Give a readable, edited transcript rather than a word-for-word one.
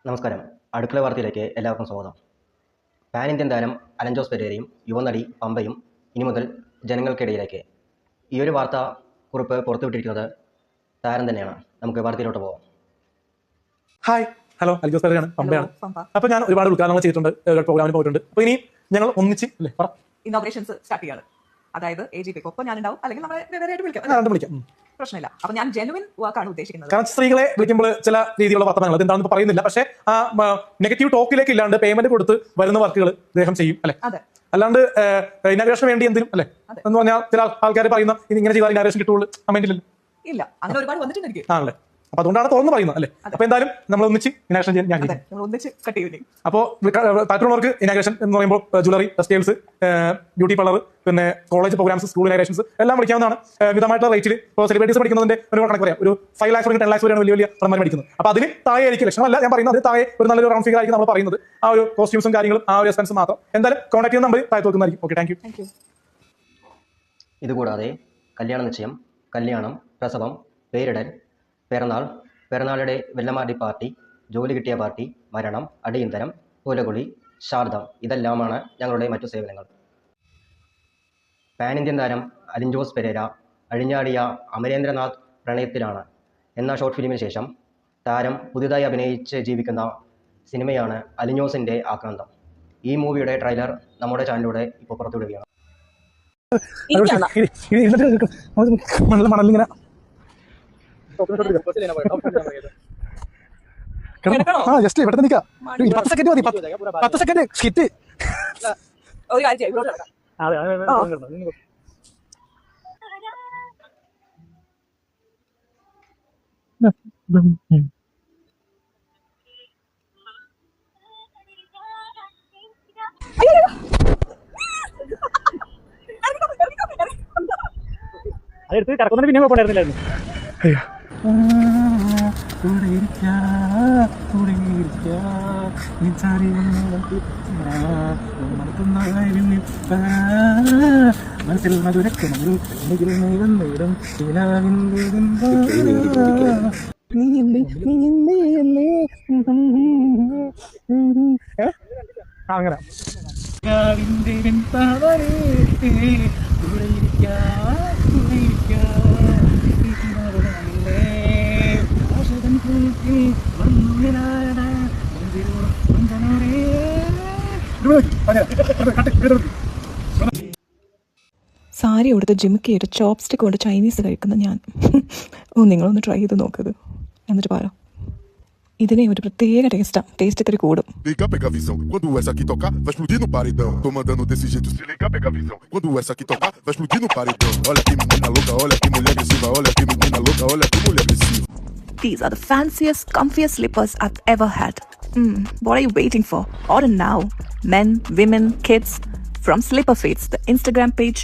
നമസ്കാരം. അടുക്കള വാർത്തയിലേക്ക് എല്ലാവർക്കും സ്വാഗതം. പാൻ ഇന്ത്യൻ താരം അലൻ ജോസ് പെരേരയും യുവനടി പമ്പയും ഇനി മുതൽ ജനങ്ങൾക്കിടയിലേക്ക്. ഈ ഒരു വാർത്ത കുറിപ്പ് പുറത്തുവിട്ടിരിക്കുന്നത് താരം തന്നെയാണ്. നമുക്ക് വാർത്തയിലോട്ട് പോകാം. ഹായ്, ഹലോ, അലൻ ജോസ് പെരേരയാണ്, പമ്പയാണ്. അപ്പോൾ ഞാൻ ഒരുപാട് ഉദ്ഘാടനങ്ങൾ ചെയ്തിട്ടുണ്ട്, പ്രോഗ്രാമിന് പോയിട്ടുണ്ട്. അപ്പോൾ ഇനി ഞങ്ങൾ ഒന്നിച്ച് ഇന്നോഗ്രേഷൻസ് സ്റ്റാർട്ട് ചെയ്യാണ്. അതായത് AGP ഒപ്പം ഞാൻ ഉണ്ടാവും, അല്ലെങ്കിൽ നമ്മളെ വിളിക്കാം, പ്രശ്നമില്ല. അപ്പൊ ഞാൻ ജെനുവിൻ വർക്കാണ് ഉദ്ദേശിക്കുന്നത്. കാരണം സ്ത്രീകളെ വിളിക്കുമ്പോൾ ചില രീതിയിലുള്ള വർത്തമാനങ്ങൾ എന്താണെന്ന് പറയുന്നില്ല, പക്ഷേ ആ നെഗറ്റീവ് ടോക്കിലേക്ക് ഇല്ലാണ്ട് പേയ്മെന്റ് കൊടുത്ത് വരുന്ന വർക്കുകൾ അദ്ദേഹം ചെയ്യും, അല്ലെ? അല്ലാണ്ട് ഇനാഗ്രേഷന് വേണ്ടി എന്തിനും, അല്ലെ, എന്ന് പറഞ്ഞാൽ ചില ആൾക്കാർ പറയുന്ന ഇങ്ങനെ ചെയ്താൽ ഇനാഗ്രേഷൻ കിട്ടുള്ളൂ, കമന്റിലില്ല. ഇല്ല, അങ്ങനെ ഒരുപാട് വന്നിട്ടുണ്ട്. ആണല്ലേ? അപ്പൊ അതുകൊണ്ടാണ് തുറന്ന് പറയുന്നത്, അല്ലെ? അപ്പൊ എന്തായാലും നമ്മൾ ഒന്നിച്ച് ഇനാഗ്രേഷൻ ചെയ്യാൻ അപ്പോൾ താല്പര്യമുള്ളവർക്ക് ഇനാഗ്രേഷൻ എന്ന് പറയുമ്പോൾ ജ്വല്ലറി, ടെക്സ്റ്റൈൽസ്, ബ്യൂട്ടി പാർലർ, പിന്നെ കോളേജ് പ്രോഗ്രാംസ്, സ്കൂൾ ഇനാഗ്രേഷൻസ് എല്ലാം വിളിക്കാവുന്നതാണ്. മിതമായിട്ടുള്ള റേറ്റിൽ. ഇപ്പോൾ സെലിബ്രിറ്റീസ് പഠിക്കുന്നതിന്റെ ഒരു കണക്ക് പറയാം, ഒരു 5 lakhs 10 lakhs വരെയാണ് വലിയ പടന്മാർ പഠിക്കുന്നത്. അപ്പൊ അതിന് താഴെ ആയിരിക്കും, ലക്ഷണമല്ല ഞാൻ പറയുന്നത്, അതിന് താഴെ ഒരു നല്ലൊരു റൗണ്ട് ഫിഗർ ആയിരിക്കും നമ്മൾ പറയുന്നത്. ആ ഒരു കോസ്റ്റ്യൂംസും കാര്യങ്ങളും, ആ ഒരു എക്സ്പെൻസ് മാത്രം. എന്തായാലും കോൺടാക്ട് ചെയ്യുന്ന നമ്പർ താഴെ വെക്കുന്നതായിരിക്കും. Okay, thank you. ഇതുകൂടാതെ കല്യാണ നിശ്ചയം, കല്യാണം, പ്രസവം, പേരിടൽ, പിറന്നാളുടെ വെല്ലമാടി പാർട്ടി, ജോലി കിട്ടിയ പാർട്ടി, മരണം, അടിയന്തരം, പൂലകുളി, ശാർദം, ഇതെല്ലാമാണ് ഞങ്ങളുടെ മറ്റു സേവനങ്ങൾ. പാൻ ഇന്ത്യൻ താരം അലൻ ജോസ് പെരേര അഴിഞ്ഞാടിയ അമരേന്ദ്രനാഥ് പ്രണയത്തിലാണ് എന്ന ഷോർട്ട് ഫിലിമിന് ശേഷം താരം പുതുതായി അഭിനയിച്ച് ജീവിക്കുന്ന സിനിമയാണ് അലൻ ജോസിൻ്റെ ആക്രാന്തം. ഈ മൂവിയുടെ ട്രെയിലർ നമ്മുടെ ചാനലിലൂടെ ഇപ്പോൾ പുറത്തുവിടുകയാണ്. ജസ്റ്റ് ഇവിടെ നിൽക്കാം, 10 സെക്കൻഡ് മതി, 10 സെക്കൻഡ് സ്കിറ്റ്. അതെടുത്ത് കറക്കുന്ന പിന്നെ കുഴപ്പമുണ്ടായിരുന്നില്ലായിരുന്നു. മനസ്സിൽ മധുരക്കണ അങ്ങനെ സാരി കൊടുത്ത് ജിമിക്കിയിട്ട് ചോപ്സ്റ്റിക് കൊണ്ട് ചൈനീസ് കഴിക്കുന്ന ഞാൻ. നിങ്ങളൊന്ന് ട്രൈ ചെയ്ത് നോക്കത്, എന്നിട്ട് പറയാം. ഇതിനെ ഒരു പ്രത്യേക ടേസ്റ്റ് ഇത്തിരി കൂടും. Liga pega visão, quando essa aqui tocar, vai explodir no paredão. Tô mandando desse jeito, se liga pega visão. Quando essa aqui tocar, vai explodir no paredão. Olha que menina louca, olha que mulher agressiva, olha que menina louca, olha que mulher agressiva. These are the fanciest, comfiest slippers I've ever had. What are you waiting for? Order now. Men, women, kids. From Slipper Fates, the Instagram page.